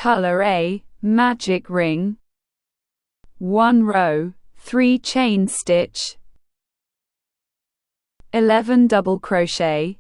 Color A, magic ring. 1 row, 3 chain stitch. 11 double crochet.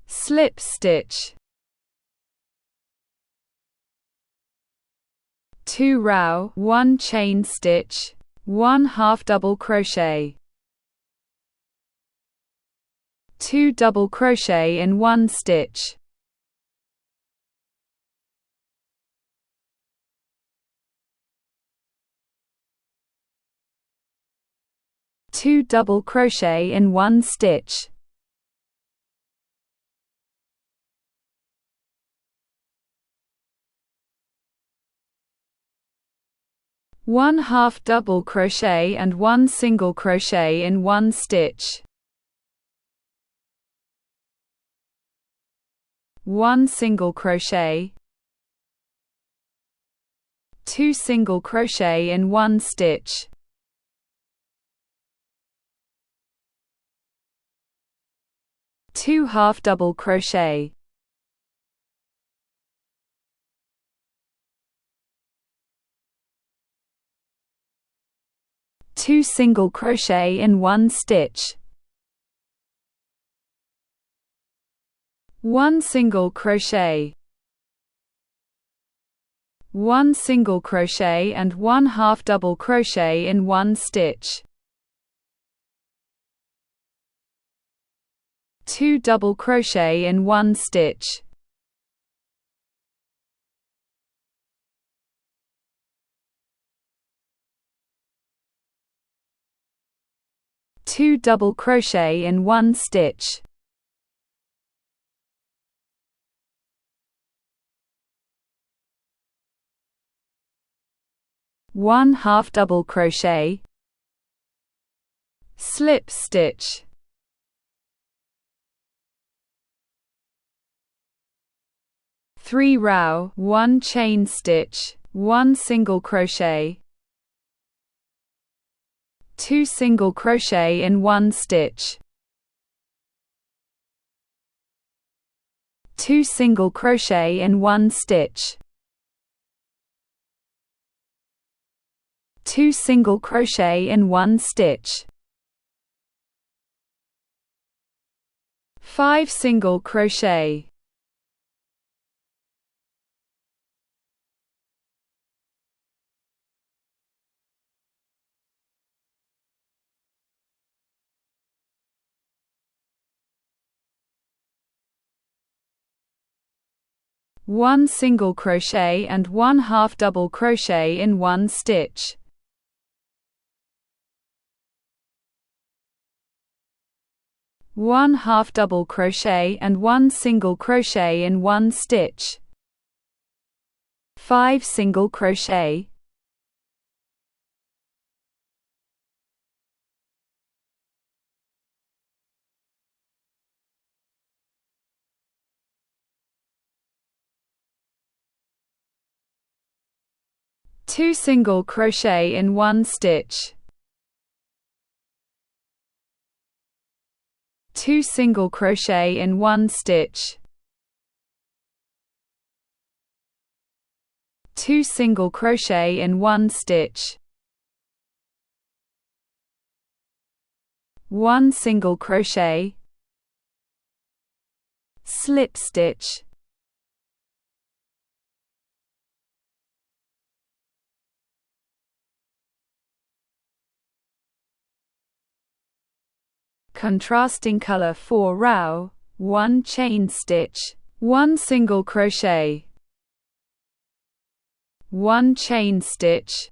Slip stitch. 2 row, 1 chain stitch, 1 half double crochet. 2 double crochet in 1 stitch. Two double crochet in 1 stitch. One half double crochet and 1 single crochet in 1 stitch. 1 single crochet. 2 single crochet in 1 stitch. 2 half double crochet. 2 single crochet in 1 stitch. 1 single crochet. 1 single crochet and 1 half double crochet in 1 stitch. 2 double crochet in 1 stitch. Two double crochet in 1 stitch. One half double crochet. Slip stitch. Three row, 1 chain stitch, 1 single crochet. 2 single crochet in 1 stitch. 2 single crochet in 1 stitch. 2 single crochet in 1 stitch. 5 single crochet. 1 single crochet and 1 half double crochet in 1 stitch. 1 half double crochet and 1 single crochet in 1 stitch. 5 single crochet. Two single crochet in 1 stitch. 2 single crochet in 1 stitch. 2 single crochet in 1 stitch. 1 single crochet. Slip stitch. Contrasting color 4 row, 1 chain stitch, 1 single crochet, 1 chain stitch,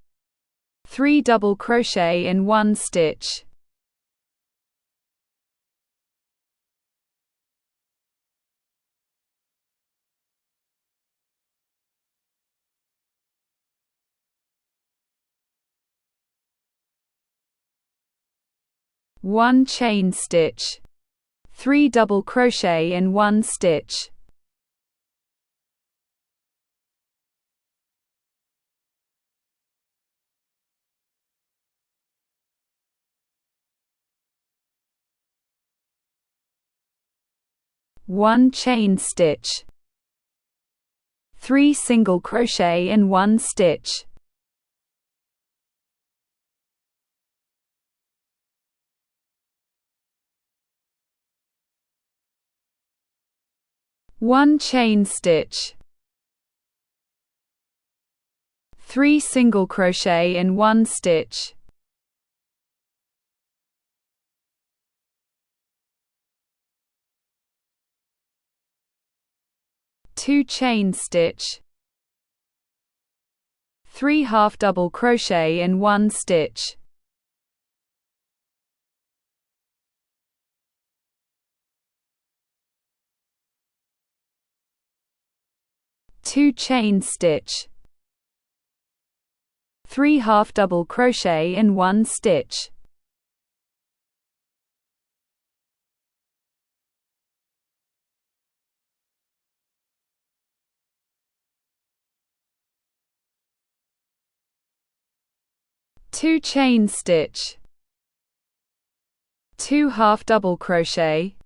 3 double crochet in 1 stitch. One chain stitch, 3 double crochet in 1 stitch. 1 chain stitch, 3 single crochet in 1 stitch, 1 chain stitch, 3 single crochet in 1 stitch, 2 chain stitch, 3 half double crochet in 1 stitch, 2 chain stitch, 3 half double crochet in 1 stitch, 2 chain stitch, 2 half double crochet,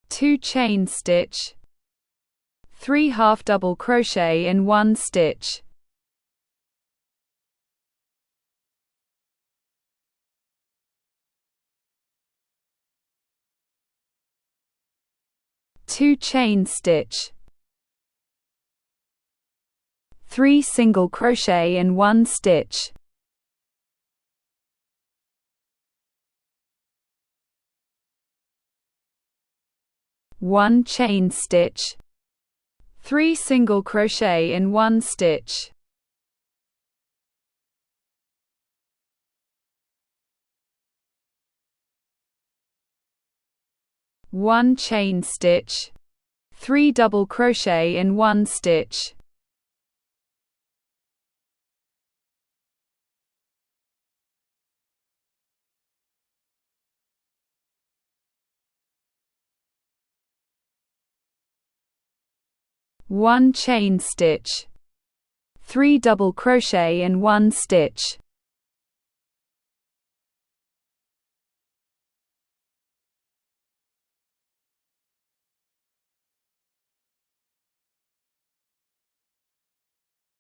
2 chain stitch, 3 half double crochet in 1 stitch, 2 chain stitch, 3 single crochet in 1 stitch, 1 chain stitch, 3 single crochet in 1 stitch, 1 chain stitch, 3 double crochet in 1 stitch, 1 chain stitch, 3 double crochet in 1 stitch,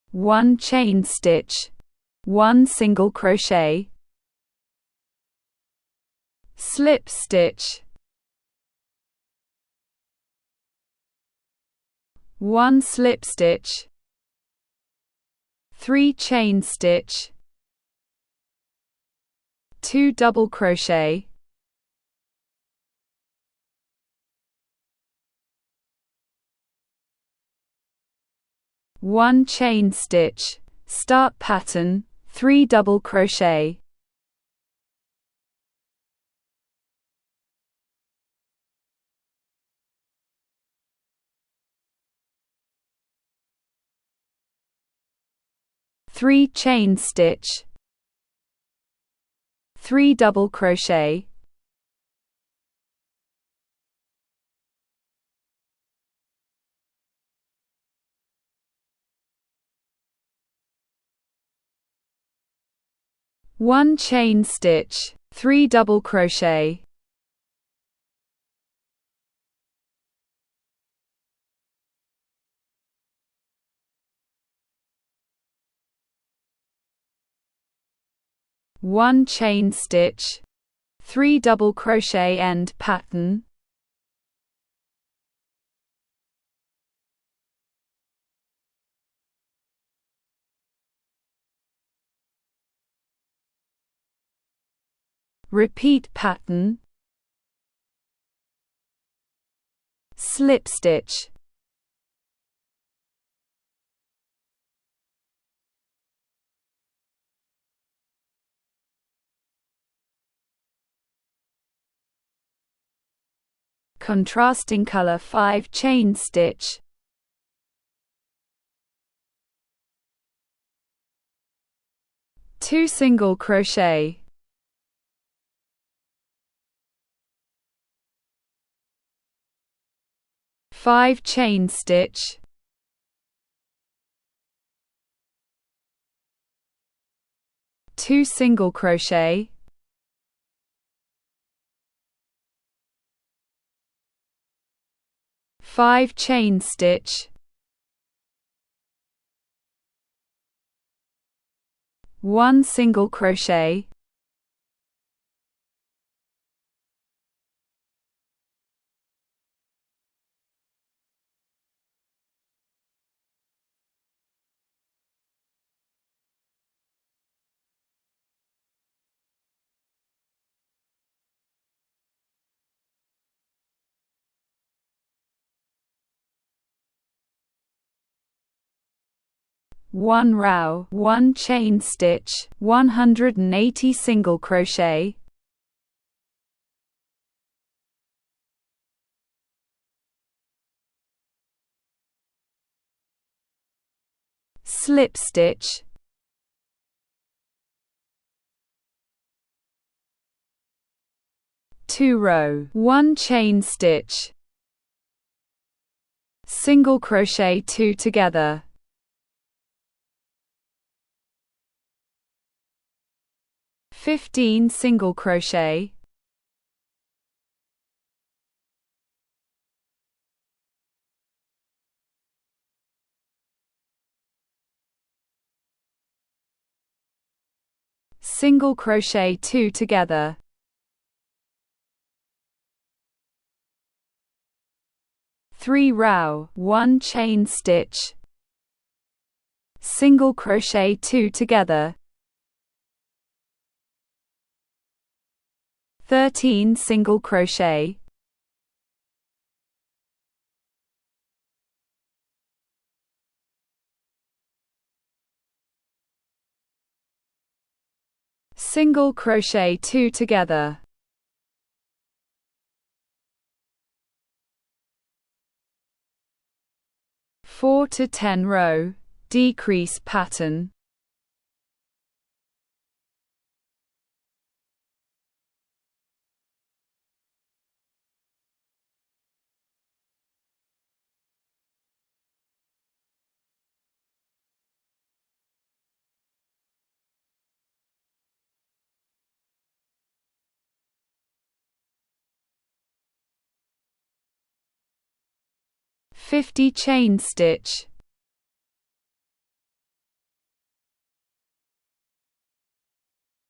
1 chain stitch, 1 single crochet, slip stitch, 1 slip stitch, 3 chain stitch, 2 double crochet, 1 chain stitch, start pattern, 3 double crochet, 3 chain stitch, 3 double crochet, 1 chain stitch, 3 double crochet, 1 chain stitch, 3 double crochet end pattern, repeat pattern, slip stitch, contrasting color 5 chain stitch, two single crochet, five chain stitch, two single crochet, 5 chain stitch, 1 single crochet, 1 row, 1 chain stitch, 180 single crochet, slip stitch, 2 row, 1 chain stitch, single crochet 2 together, 15 single crochet, single crochet 2 together, 3 row, 1 chain stitch, single crochet 2 together, 13 single crochet, single crochet 2 together, 4 to 10 row, decrease pattern, (50) chain stitch,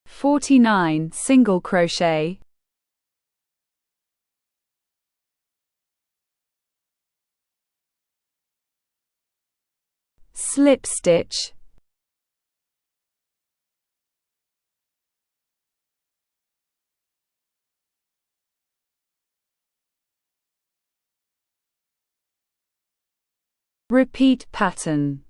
49 single crochet, slip stitch, repeat pattern.